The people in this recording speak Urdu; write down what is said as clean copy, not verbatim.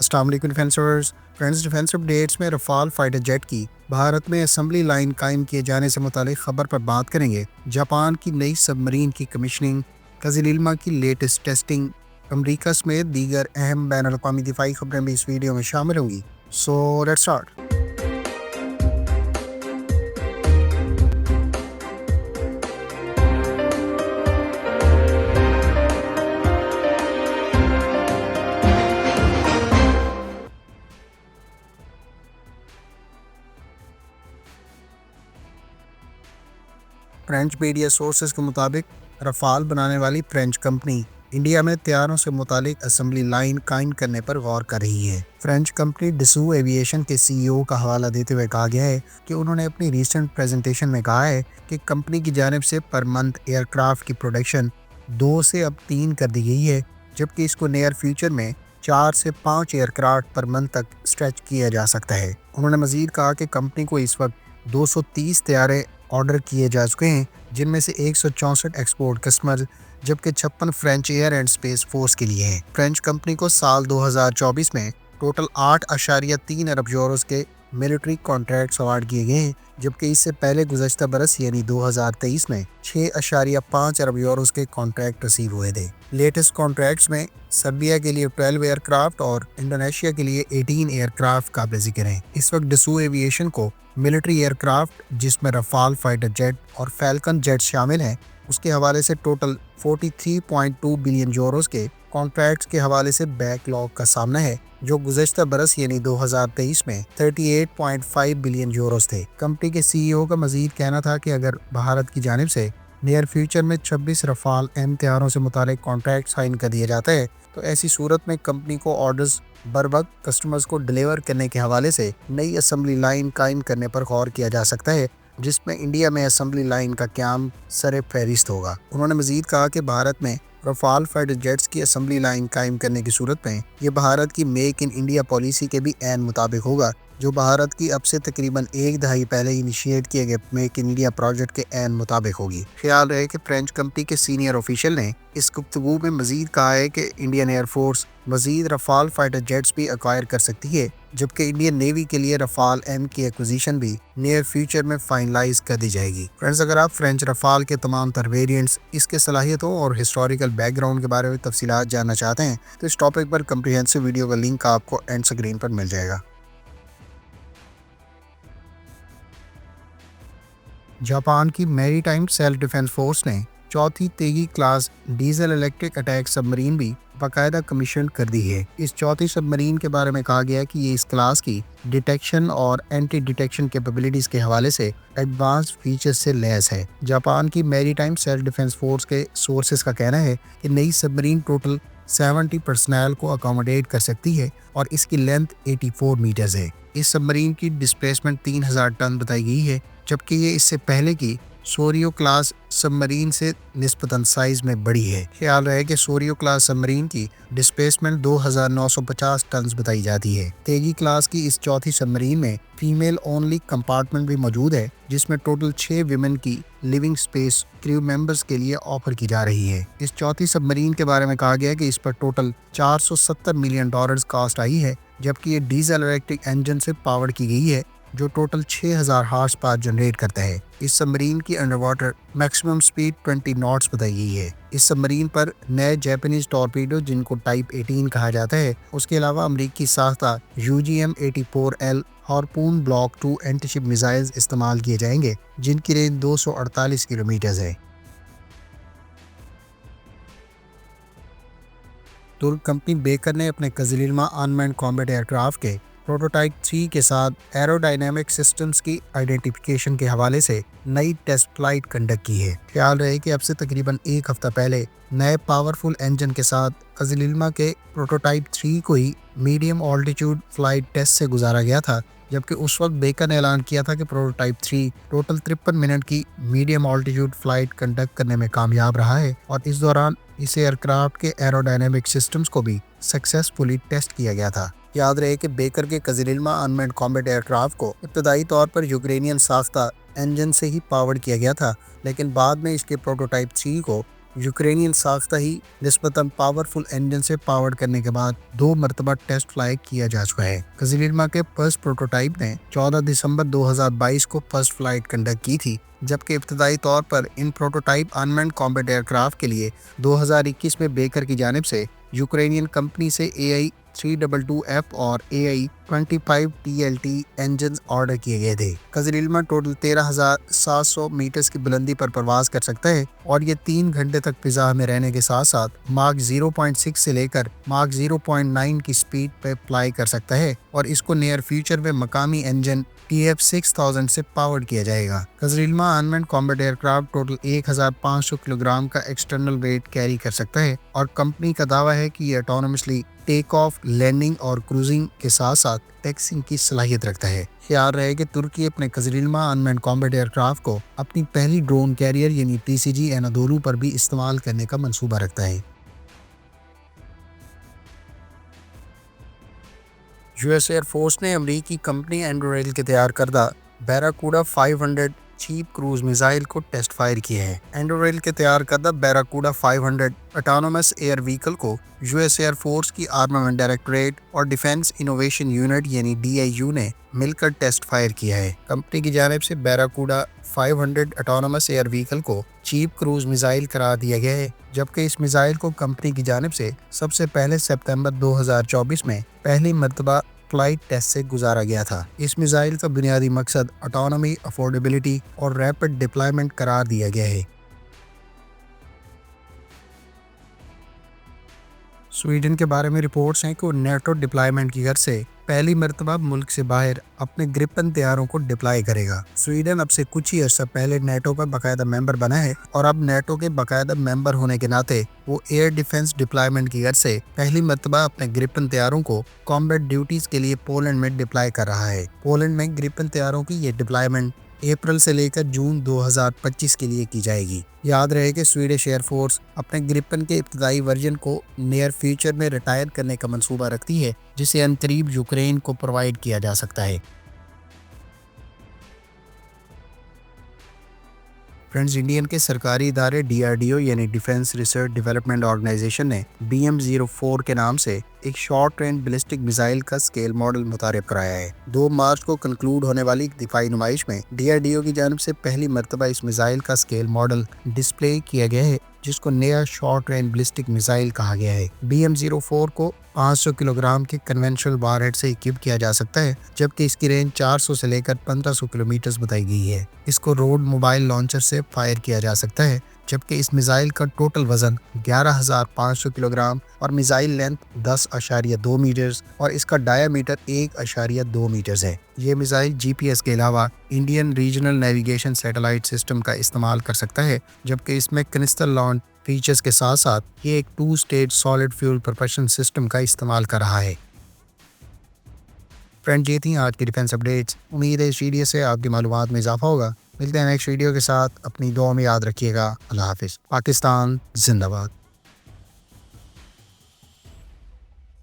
السلام علیکم ڈیفینس اپڈیٹس میں رفال فائٹر جیٹ کی بھارت میں اسمبلی لائن قائم کیے جانے سے متعلق خبر پر بات کریں گے۔ جاپان کی نئی سب مرین کی کمیشننگ، قزل کی لیٹسٹ ٹیسٹنگ، امریکہ سمیت دیگر اہم بین الاقوامی دفاعی خبریں بھی اس ویڈیو میں شامل ہوں گی۔ So let's start. French media sources کے مطابق رفال بنانے والی فرینچ کمپنی انڈیا میں طیاروں سے متعلق اسمبلی لائن قائم کرنے پر غور کر رہی ہے۔ فرینچ کمپنی ڈسو ایویشن کے CEO کا حوالہ دیتے ہوئے کہا گیا ہے کہ انہوں نے اپنی ریسنٹ پریزنٹیشن میں کہا ہے کہ کمپنی کی جانب سے پر منتھ ایئر کرافٹ کی پروڈکشن 2 سے اب 3 کر دی گئی ہے، جبکہ اس کو نیئر فیوچر میں 4 سے 5 ایئر کرافٹ پر منتھ تک اسٹریچ کیا جا سکتا ہے۔ انہوں نے مزید کہا کہ کمپنی کو اس وقت 230 طیارے آرڈر کیے جا چکے ہیں، جن میں سے 164 ایکسپورٹ کسٹمر جبکہ 56 French air and space force کے لیے ہیں۔ فرینچ کمپنی کو سال 2024 میں ٹوٹل 8.3 ارب یوروز کے ملٹری کانٹریکٹس اوارڈ کیے گئے ہیں، جبکہ اس سے پہلے گزشتہ برس یعنی 2023 میں 6.5 ارب یوروز کے کانٹریکٹ رسیو ہوئے تھے۔ لیٹسٹ کانٹریکٹس میں سربیا کے لیے 12 ایئر کرافٹ اور انڈونیشیا کے لیے 18 ایئر کرافٹ قابل ذکر ہیں۔ اس وقت ڈسو ایویشن کو ملٹری ایئر کرافٹ، جس میں رفال فائٹر جیٹ اور فیلکن جیٹ شامل ہیں، اس کے حوالے سے ٹوٹل 43.2 بلین یوروز کے کانٹریکٹس کے حوالے سے بیک لاگ کا سامنا ہے، جو گزشتہ برس یعنی 2023 میں 38.5 بلین یوروز تھے۔ کمپنی کے CEO کا مزید کہنا تھا کہ اگر بھارت کی جانب سے نیئر فیوچر میں 26 رفال طیاروں سے متعلق کانٹریکٹ سائن کر دیا جاتا ہے تو ایسی صورت میں کمپنی کو آرڈرز بروقت کسٹمرز کو ڈیلیور کرنے کے حوالے سے نئی اسمبلی لائن قائم کرنے پر غور کیا جا سکتا ہے، جس میں انڈیا میں اسمبلی لائن کا قیام سر فہرست ہوگا۔ انہوں نے مزید کہا کہ بھارت میں رفال فائٹر جیٹس کی اسمبلی لائن قائم کرنے کی صورت میں یہ بھارت کی میک ان انڈیا پالیسی کے بھی عین مطابق ہوگا، جو بھارت کی اب سے تقریباً 1 دہائی پہلے انیشیٹ کیے گئے میک ان انڈیا پروجیکٹ کے عین مطابق ہوگی۔ خیال رہے کہ فرینچ کمپنی کے سینئر آفیشل نے اس گفتگو میں مزید کہا ہے کہ انڈین ایئر فورس مزید رفال فائٹر جیٹس بھی ایکوائر کر سکتی ہے، جبکہ انڈین نیوی کے لیے رفال کی ایکوزیشن بھی نیئر فیوچر میں فائنلائز کر دی جائے گی۔ فرینڈز، اگر آپ فرینچ رفال کے تمام تر ویریئنٹس، اس کے صلاحیتوں اور ہسٹوریکل بیک گراؤنڈ کے بارے میں تفصیلات جاننا چاہتے ہیں تو اس ٹاپک پر کمپریہنسو ویڈیو کا لنک آپ کو اینڈ اسکرین پر مل جائے گا۔ جاپان کی میری ٹائم سیلف ڈیفنس فورس نے چوتھی تیگی کلاس ڈیزل الیکٹرک اٹیک سب مرین بھی باقاعدہ کمیشن کر دی ہے۔ اس چوتھی سب مرین کے بارے میں کہا گیا کہ یہ اس کلاس کی ڈیٹیکشن اور اینٹی ڈیٹیکشن کیپیبلٹیز کے حوالے سے ایڈوانس فیچرز سے لیس ہے۔ جاپان کی میری ٹائم سیلف ڈیفنس فورس کے سورسز کا کہنا ہے کہ نئی سب مرین ٹوٹل 70 پرسنل کو اکاموڈیٹ کر سکتی ہے اور اس کی لینتھ 84 میٹرز ہے۔ اس سب مرین کی ڈسپلیسمنٹ 3000 ٹن بتائی گئی ہے، جبکہ یہ اس سے پہلے کی سوریو کلاس سب مرین سے نسبتاً سائز میں بڑی ہے۔ خیال رہے کہ سوریو کلاس سب مرین کی ڈسپلیسمنٹ 2950 ٹنز بتائی جاتی ہے۔ تیگی کلاس کی اس چوتھی سب مرین میں فیمیل اونلی کمپارٹمنٹ بھی موجود ہے، جس میں ٹوٹل 6 ویمن کی لیونگ سپیس کریو ممبرز کے لیے آفر کی جا رہی ہے۔ اس چوتھی سب مرین کے بارے میں کہا گیا کہ اس پر ٹوٹل $470 ملین کاسٹ آئی ہے، جبکہ یہ ڈیزل الیکٹرک انجن سے پاور کی گئی ہے جو ٹوٹل 6000 ہارس پاور جنریٹ کرتا ہے۔ اس سب مرین کی underwater maximum speed 20 knots بتائی گئی ہے۔ اس سب مرین پر نئے جاپانیز ٹورپیڈو جن کو ٹائپ 18 کہا جاتا ہے، اس کے علاوہ امریکی ساختہ UGM-84L ہارپون بلاک 2 اینٹی شپ میزائلز استعمال کیے جائیں گے، جن کی رینج 248 کلومیٹرز ہے۔ ترک کمپنی بیکر نے اپنے قزل انمینڈ کامبیٹ ایئر کرافٹ کے پروٹوٹائپ 3 کے ساتھ ایرو ڈائنامک سسٹمز کی آئیڈینٹیفیکیشن کے حوالے سے نئی ٹیسٹ فلائٹ کنڈکٹ کی ہے۔ خیال رہے کہ اب سے تقریباً 1 ہفتہ پہلے نئے پاورفل انجن کے ساتھ قزل کے پروٹوٹائپ 3 کو ہی میڈیم آلٹیٹیوڈ فلائٹ ٹیسٹ سے گزارا گیا تھا، جبکہ اس وقت بیکر نے اعلان کیا تھا کہ پروٹوٹائپ 3 ٹوٹل 53 منٹ کی میڈیم آلٹیٹیوڈ فلائٹ کنڈکٹ کرنے میں کامیاب رہا ہے اور اس دوران اس ایئر کرافٹ کے ایرو ڈائنامک سسٹمز کو بھی سکسیسفلی ٹیسٹ کیا گیا تھا۔ یاد رہے کہ بیکر کے قزل انمینڈ کامبیٹ ایئر کرافٹ کو ابتدائی طور پر یوکرینین ساختہ انجن سے ہی پاور کیا گیا تھا، لیکن بعد میں اس کے پروٹوٹائپ 3 کو یوکرینین ساختہ ہی نسبتاً پاورفل انجن سے پاور کرنے کے بعد 2 مرتبہ ٹیسٹ فلائی کیا جا چکا ہے۔ قزل کے فرسٹ پروٹوٹائپ نے 14 دسمبر 2022 کو فرسٹ فلائٹ کنڈکٹ کی تھی، جبکہ ابتدائی طور پر ان پروٹوٹائپ انمینڈ کامبیٹ ایئر کرافٹ کے لیے 2021 میں بیکر کی جانب سے یوکرینین کمپنی سے AI-322F اور AI-25TLT انجنز آرڈر کیے گئے تھے۔ قزل ٹوٹل 13,700 میٹرز کی بلندی پر پرواز کر سکتا ہے اور یہ 3 گھنٹے تک فضا میں رہنے کے ساتھ ساتھ ماک 0.6 سے لے کر ماک 0.9 کی سپیڈ پہ فلائی کر سکتا ہے، اور اس کو نیئر فیوچر میں مقامی انجن TF6000 سے پاورڈ کیا جائے گا۔ قزل انمینڈ combat year craft total 1,500 kilo gram کا ایکسٹرنل ویٹ کیری کر سکتا ہے، اور کمپنی کا دعویٰ ہے کہ یہ آٹونومسلی ٹیک آف، لینڈنگ اور کروزنگ کے ساتھ ساتھ ٹیکسنگ کی صلاحیت رکھتا ہے۔ خیال رہے کہ ترکی اپنے قزل انمینڈ کامبیٹ ایئر کرافٹ کو اپنی پہلی ڈرون کیریئر یعنی TCG انادولو پر بھی استعمال کرنے کا منصوبہ رکھتا ہے۔ US ایئر فورس نے امریکی کمپنی اینڈوریل کے تیار کردہ بیراکوڈا 500 چیپ کروز میزائل کو ٹیسٹ فائر کیا ہے۔ اینڈوریل کے تیار کردہ بیراکوڈا 500 اٹانومس ایئر وہیکل کو US ایئر فورس کی آرمامنٹ ڈائریکٹوریٹ اور ڈیفنس انوویشن یونٹ یعنی DIU نے مل کر ٹیسٹ فائر کیا ہے۔ کمپنی کی جانب سے بیراکوڈا 500 اٹانومس ایئر وہیکل کو چیپ کروز میزائل قرار دیا گیا ہے، جبکہ اس میزائل کو کمپنی کی جانب سے سب سے پہلے سپتمبر 2024 میں پہلی مرتبہ فلائٹ ٹیسٹ سے گزارا گیا تھا۔ اس میزائل کا بنیادی مقصد آٹونومی، افورڈیبلٹی اور ریپڈ ڈپلائمنٹ قرار دیا گیا ہے۔ سویڈن کے بارے میں رپورٹس ہیں کہ وہ نیٹو ڈپلائمنٹ کی غرض سے پہلی مرتبہ ملک سے باہر اپنے گرپن طیاروں کو ڈپلائی کرے گا۔ سویڈن اب سے کچھ ہی عرصہ پہلے نیٹو کا باقاعدہ ممبر بنا ہے، اور اب نیٹو کے باقاعدہ ممبر ہونے کے ناطے وہ ایئر ڈیفنس ڈپلائمنٹ کی غرض سے پہلی مرتبہ اپنے گرپن طیاروں کو کامبیٹ ڈیوٹیز کے لیے پولینڈ میں ڈپلائی کر رہا ہے۔ پولینڈ میں گرپن طیاروں کی یہ ڈپلائمنٹ اپریل سے لے کر جون 2025 کے لیے کی جائے گی۔ یاد رہے کہ سویڈش ایئر فورس اپنے گرپن کے ابتدائی ورژن کو نیئر فیوچر میں ریٹائر کرنے کا منصوبہ رکھتی ہے، جسے عنقریب یوکرین کو پرووائڈ کیا جا سکتا ہے۔ فرینڈز، انڈین کے سرکاری ادارے DRDO یعنی ڈیفنس ریسرچ ڈیولپمنٹ آرگنائزیشن نے BM-04 کے نام سے ایک شارٹ رینج بیلسٹک میزائل کا اسکیل ماڈل متعارف کرایا ہے۔ 2 مارچ کو کنکلوڈ ہونے والی ایک دفاعی نمائش میں DRDO کی جانب سے پہلی مرتبہ اس میزائل کا اسکیل ماڈل ڈسپلے کیا گیا ہے، جس کو نیا شارٹ رینج بیلسٹک میزائل کہا گیا ہے۔ BM-04 کو 500 کلو گرام کے کنونشنل وار ہیڈ سے اکوپ کیا جا سکتا ہے، جبکہ اس کی رینج 400 سے لے کر 1500 کلومیٹر بتائی گئی ہے۔ اس کو روڈ موبائل لانچر سے فائر کیا جا سکتا ہے، جبکہ اس میزائل کا ٹوٹل وزن 11,500 کلو گرام اور میزائل لینتھ 10.2 میٹرز اور اس کا ڈایا میٹر 1.2 میٹرز ہے۔ یہ میزائل GPS کے علاوہ Indian regional navigation satellite system کا استعمال کر سکتا ہے، جبکہ اس میں کنسٹل لانچ فیچرز کے ساتھ ساتھ یہ ایک 2 stage solid fuel propulsion system کا استعمال کر رہا ہے۔ فرینڈ، یہ تھیں آج کی ڈیفنس اپڈیٹس۔ امید ہے اس ویڈیو سے آپ کی معلومات میں اضافہ ہوگا۔ ملتے ہیں نیکسٹ ویڈیو کے ساتھ، اپنی دعا میں یاد رکھیے گا۔ اللہ حافظ۔ پاکستان زندہ باد۔